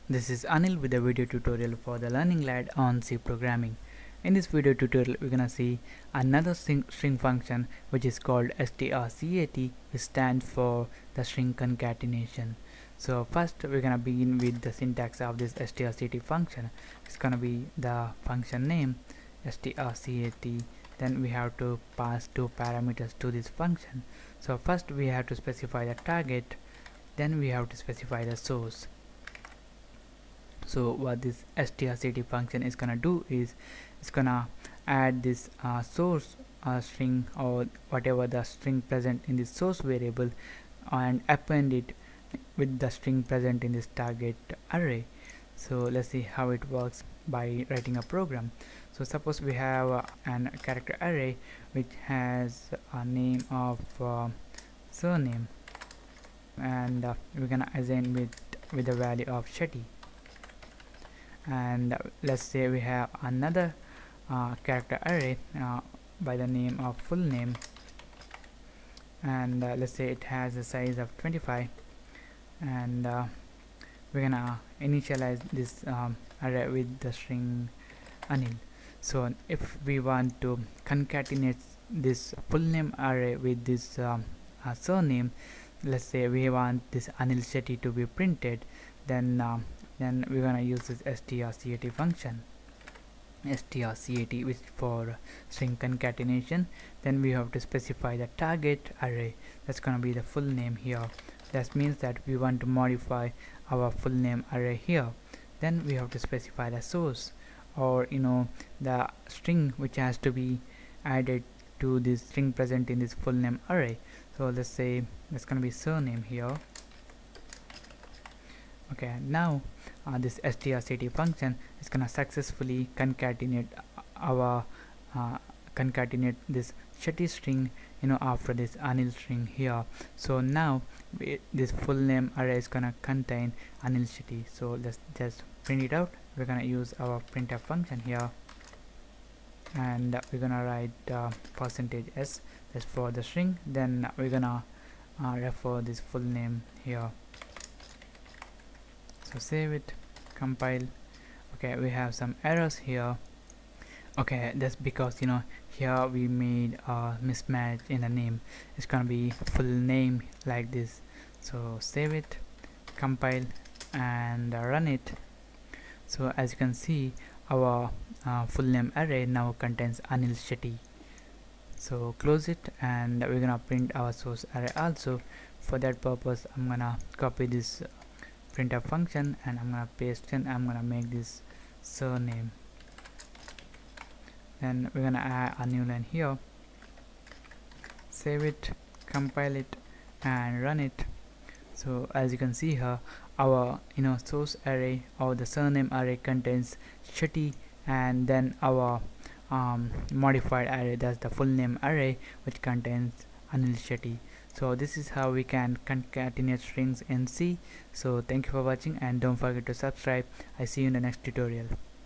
This is Anil with a video tutorial for the Learning Lad on C programming. In this video tutorial, we're gonna see another string function which is called strcat, which stands for the string concatenation. So first we're gonna begin with the syntax of this strcat function. It's gonna be the function name strcat. Then we have to pass two parameters to this function. So first we have to specify the target, then we have to specify the source. So what this strcat function is gonna do is it's gonna add this source string or whatever the string present in this source variable and append it with the string present in this target array. So let's see how it works by writing a program. So suppose we have an character array which has a name of surname, and we're gonna assign with the value of Shetty. And let's say we have another character array by the name of full name, and let's say it has a size of 25, and we're gonna initialize this array with the string Anil. So if we want to concatenate this full name array with this surname, let's say we want this Anil Shetty to be printed, then we're gonna use this strcat function, strcat, which for string concatenation. Then we have to specify the target array. That's gonna be the full name here. That means that we want to modify our full name array here. Then we have to specify the source, or the string which has to be added to this string present in this full name array. So let's say that's gonna be surname here. Okay, now this strcat function is gonna successfully concatenate our concatenate this Shetty string after this Anil string here. So now this full name array is gonna contain Anil Shetty. So let's just print it out. We're gonna use our printf function here, and we're gonna write %s, that's for the string. Then we're gonna refer this full name here. So save it, compile. Okay, we have some errors here. Okay, that's because here we made a mismatch in the name. It's gonna be full name like this. So save it, compile, and run it. So as you can see, our full name array now contains Anil Shetty. So close it, and we're gonna print our source array also. For that purpose, I'm gonna copy this printf function and I'm gonna paste in. I'm gonna make this surname. Then we're gonna add a new line here. Save it, compile it, and run it. So as you can see here, our source array or the surname array contains Shetty, and then our modified array, that's the full name array, which contains Anil Shetty. So this is how we can concatenate strings in C. So thank you for watching, and don't forget to subscribe. I see you in the next tutorial.